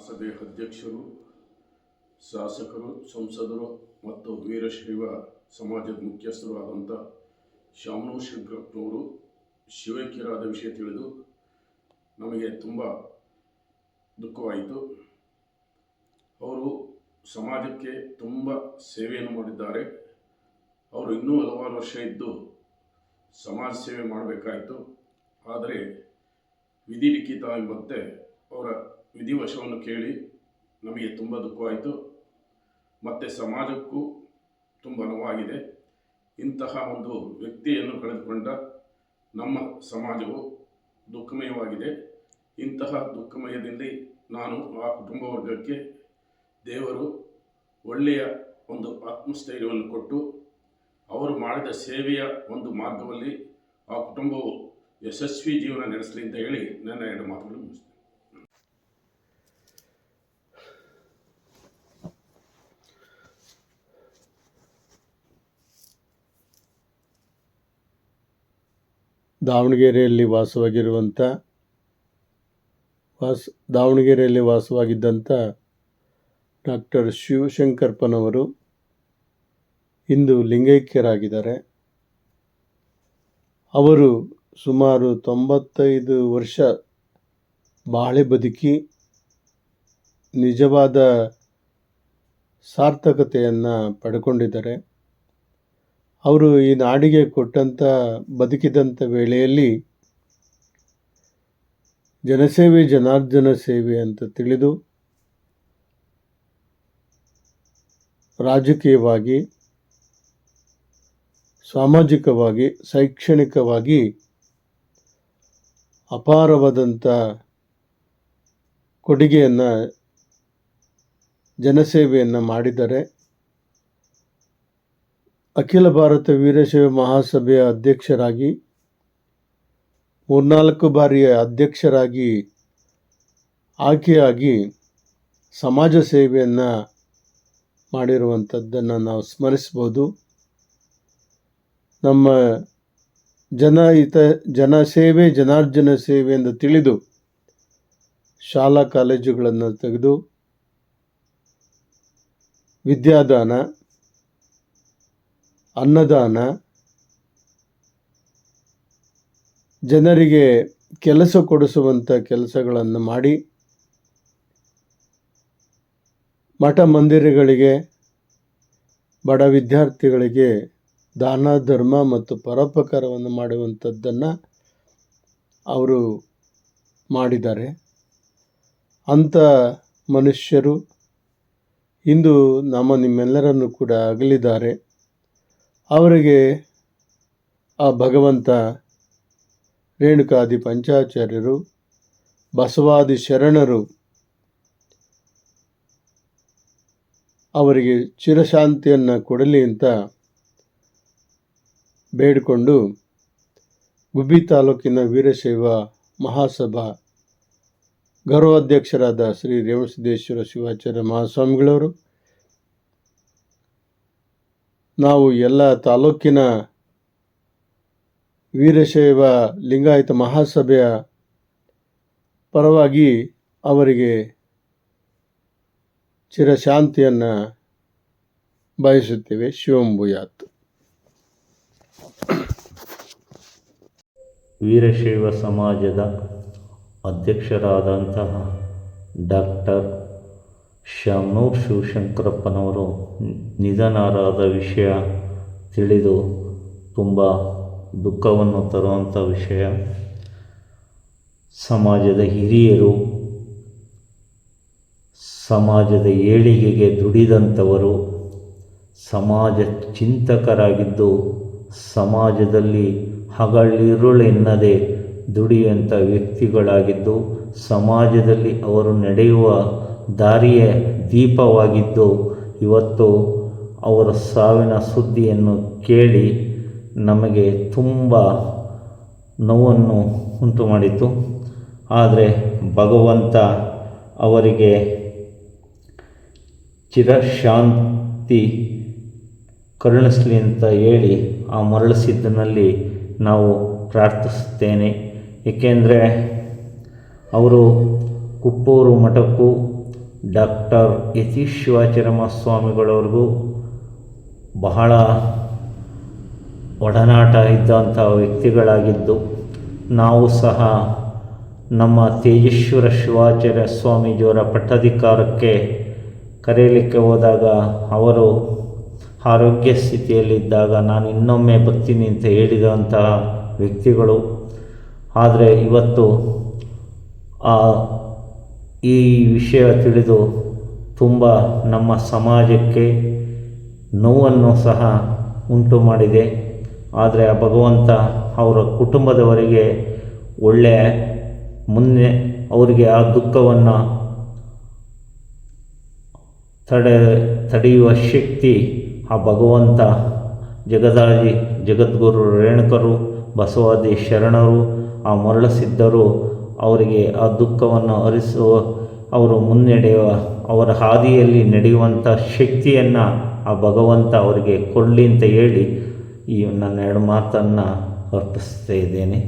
ಸಭೆ ಅಧ್ಯಕ್ಷರು, ಶಾಸಕರು, ಸಂಸದರು ಮತ್ತು ವೀರಶೈವ ಸಮಾಜದ ಮುಖ್ಯಸ್ಥರು ಆದಂಥ ಶಾಮನೂರು ಶಂಕರಪ್ಪನವರು ಶಿವೈಕ್ಯರಾದ ವಿಷಯ ತಿಳಿದು ನಮಗೆ ತುಂಬ ದುಃಖವಾಯಿತು. ಅವರು ಸಮಾಜಕ್ಕೆ ತುಂಬ ಸೇವೆಯನ್ನು ಮಾಡಿದ್ದಾರೆ. ಅವರು ಇನ್ನೂ ಹಲವಾರು ವರ್ಷ ಇದ್ದು ಸಮಾಜ ಸೇವೆ ಮಾಡಬೇಕಾಯಿತು. ಆದರೆ ವಿಧಿ ಲಿಖಿತ ಎಂಬಂತೆ ಅವರ ವಿಧಿವಶವನ್ನು ಕೇಳಿ ನಮಗೆ ತುಂಬ ದುಃಖವಾಯಿತು. ಮತ್ತು ಸಮಾಜಕ್ಕೂ ತುಂಬ ನೋವಾಗಿದೆ. ಇಂತಹ ಒಂದು ವ್ಯಕ್ತಿಯನ್ನು ಕಳೆದುಕೊಂಡ ನಮ್ಮ ಸಮಾಜವು ದುಃಖಮಯವಾಗಿದೆ. ಇಂತಹ ದುಃಖಮಯದಲ್ಲಿ ನಾನು ಆ ಕುಟುಂಬ ವರ್ಗಕ್ಕೆ ದೇವರು ಒಳ್ಳೆಯ ಒಂದು ಆತ್ಮಸ್ಥೈರ್ಯವನ್ನು ಕೊಟ್ಟು ಅವರು ಮಾಡಿದ ಸೇವೆಯ ಒಂದು ಮಾರ್ಗದಲ್ಲಿ ಆ ಕುಟುಂಬವು ಯಶಸ್ವಿ ಜೀವನ ನಡೆಸಲಿ ಅಂತ ಹೇಳಿ ನನ್ನ ಎರಡು ಮಾತುಗಳು ಮುಗಿಸ್ತೇನೆ. ದಾವಣಗೆರೆಯಲ್ಲಿ ವಾಸವಾಗಿದ್ದಂಥ ಡಾಕ್ಟರ್ ಶಿವಶಂಕರಪ್ಪನವರು ಇಂದು ಲಿಂಗೈಕ್ಯರಾಗಿದ್ದಾರೆ. ಅವರು ಸುಮಾರು 95 ವರ್ಷ ಬಾಳೆ ಬದುಕಿ ನಿಜವಾದ ಸಾರ್ಥಕತೆಯನ್ನು ಪಡ್ಕೊಂಡಿದ್ದಾರೆ. ಅವರು ಈ ನಾಡಿಗೆ ಬದುಕಿದಂಥ ವೇಳೆಯಲ್ಲಿ ಜನಸೇವೆ ಜನಾರ್ದನ ಸೇವೆ ಅಂತ ತಿಳಿದು ರಾಜಕೀಯವಾಗಿ, ಸಾಮಾಜಿಕವಾಗಿ, ಶೈಕ್ಷಣಿಕವಾಗಿ ಅಪಾರವಾದಂಥ ಕೊಡುಗೆಯನ್ನು ಜನಸೇವೆಯನ್ನು ಮಾಡಿದ್ದಾರೆ. ಅಖಿಲ ಭಾರತ ವೀರಶೈವ ಮಹಾಸಭೆಯ ಅಧ್ಯಕ್ಷರಾಗಿ 3-4 ಬಾರಿಯ ಅಧ್ಯಕ್ಷರಾಗಿ ಆಯ್ಕೆಯಾಗಿ ಸಮಾಜ ಸೇವೆಯನ್ನು ಮಾಡಿರುವಂಥದ್ದನ್ನು ನಾವು ಸ್ಮರಿಸ್ಬೋದು. ನಮ್ಮ ಜನಸೇವೆ ಜನಾರ್ದನ ಸೇವೆ ಎಂದು ತಿಳಿದು ಶಾಲಾ ಕಾಲೇಜುಗಳನ್ನು ತೆಗೆದು ವಿದ್ಯಾದಾನ, ಅನ್ನದಾನ, ಜನರಿಗೆ ಕೆಲಸ ಕೊಡಿಸುವಂಥ ಕೆಲಸಗಳನ್ನು ಮಾಡಿ ಮಠ ಮಂದಿರಗಳಿಗೆ, ಬಡ ವಿದ್ಯಾರ್ಥಿಗಳಿಗೆ ದಾನ ಧರ್ಮ ಮತ್ತು ಪರೋಪಕಾರವನ್ನು ಮಾಡುವಂಥದ್ದನ್ನು ಅವರು ಮಾಡಿದ್ದಾರೆ. ಅಂಥ ಮನುಷ್ಯರು ಇಂದು ನಿಮ್ಮೆಲ್ಲರನ್ನು ಕೂಡ ಅಗಲಿದ್ದಾರೆ. ಅವರಿಗೆ ಆ ಭಗವಂತ ರೇಣುಕಾದಿ ಪಂಚಾಚಾರ್ಯರು, ಬಸವಾದಿ ಶರಣರು ಅವರಿಗೆ ಚಿರಶಾಂತಿಯನ್ನು ಕೊಡಲಿ ಅಂತ ಬೇಡಿಕೊಂಡು ಗುಬ್ಬಿ ತಾಲೂಕಿನ ವೀರಶೈವ ಮಹಾಸಭಾ ಗೌರವಾಧ್ಯಕ್ಷರಾದ ಶ್ರೀ ರೇವಣಸಿದ್ದೇಶ್ವರ ಶಿವಾಚಾರ್ಯ ಮಹಾಸ್ವಾಮಿಗಳವರು, ನಾವು ಎಲ್ಲ ತಾಲೂಕಿನ ವೀರಶೈವ ಲಿಂಗಾಯತ ಮಹಾಸಭೆಯ ಪರವಾಗಿ ಅವರಿಗೆ ಚಿರಶಾಂತಿಯನ್ನು ಬಯಸುತ್ತೇವೆ. ಶಿವಂಭೂಯಾತ್. ವೀರಶೈವ ಸಮಾಜದ ಅಧ್ಯಕ್ಷರಾದಂತಹ ಡಾಕ್ಟರ್ ಶಾಮನೂರು ಶಿವಶಂಕರಪ್ಪನವರು ನಿಧನರಾದ ವಿಷಯ ತಿಳಿದು ತುಂಬ ದುಃಖವನ್ನು ತರುವಂಥ ವಿಷಯ. ಸಮಾಜದ ಹಿರಿಯರು, ಸಮಾಜದ ಏಳಿಗೆಗೆ ದುಡಿದಂಥವರು, ಸಮಾಜ ಚಿಂತಕರಾಗಿದ್ದು ಸಮಾಜದಲ್ಲಿ ಹಗಲಿರುಳೆನ್ನದೆ ದುಡಿಯುವಂಥ ವ್ಯಕ್ತಿಗಳಾಗಿದ್ದು ಸಮಾಜದಲ್ಲಿ ಅವರು ನಡೆಯುವ ದಾರಿಯ ದೀಪವಾಗಿದ್ದು ಇವತ್ತು ಅವರ ಸಾವಿನ ಸುದ್ದಿಯನ್ನು ಕೇಳಿ ನಮಗೆ ತುಂಬ ನೋವನ್ನು ಉಂಟು ಮಾಡಿತು. ಆದರೆ ಭಗವಂತ ಅವರಿಗೆ ಚಿರಶಾಂತಿ ಕರುಣಿಸಲಿ ಅಂತ ಹೇಳಿ ಆ ಮರಳಿಸಿದ್ದನಲ್ಲಿ ನಾವು ಪ್ರಾರ್ಥಿಸುತ್ತೇನೆ. ಏಕೆಂದರೆ ಅವರು ಕುಪ್ಪೂರು ಮಠಕ್ಕೂ ಡಾಕ್ಟರ್ ಯತೀಶ್ ಶಿವಾಚಾರ್ಯ ಸ್ವಾಮಿಗಳವ್ರಿಗೂ ಬಹಳ ಒಡನಾಟ ಇದ್ದಂಥ ವ್ಯಕ್ತಿಗಳಾಗಿದ್ದು, ನಾವು ಸಹ ನಮ್ಮ ತೇಜೇಶ್ವರ ಶಿವಾಚಾರ್ಯ ಸ್ವಾಮೀಜಿಯವರ ಪಟ್ಟಾಧಿಕಾರಕ್ಕೆ ಕರೆಯಲಿಕ್ಕೆ ಹೋದಾಗ ಅವರು ಆರೋಗ್ಯ ಸ್ಥಿತಿಯಲ್ಲಿದ್ದಾಗ ನಾನು ಇನ್ನೊಮ್ಮೆ ಬರ್ತೀನಿ ಅಂತ ಹೇಳಿದಂತಹ ವ್ಯಕ್ತಿಗಳು. ಆದರೆ ಇವತ್ತು ಈ ವಿಷಯ ತಿಳಿದು ತುಂಬ ನಮ್ಮ ಸಮಾಜಕ್ಕೆ ನೋವನ್ನು ಸಹ ಉಂಟು ಮಾಡಿದೆ. ಆದರೆ ಆ ಭಗವಂತ ಅವರ ಕುಟುಂಬದವರಿಗೆ ಒಳ್ಳೆಯ ಅವರಿಗೆ ಆ ದುಃಖವನ್ನು ತಡೆಯುವ ಶಕ್ತಿ ಆ ಭಗವಂತ ಜಗದ್ಗುರು ರೇಣುಕರು, ಬಸವಾದಿ ಶರಣರು, ಆ ಮರಳಸಿದ್ದರು ಅವರಿಗೆ ಆ ದುಃಖವನ್ನು ಹರಿಸುವ, ಅವರು ಮುನ್ನಡೆಯುವ, ಅವರ ಹಾದಿಯಲ್ಲಿ ನಡೆಯುವಂಥ ಶಕ್ತಿಯನ್ನು ಆ ಭಗವಂತ ಅವರಿಗೆ ಕೊಡಲಿ ಅಂತ ಹೇಳಿ ಈ ನನ್ನ ಎರಡು ಮಾತನ್ನು ಅರ್ಪಿಸ್ತಾ ಇದ್ದೇನೆ.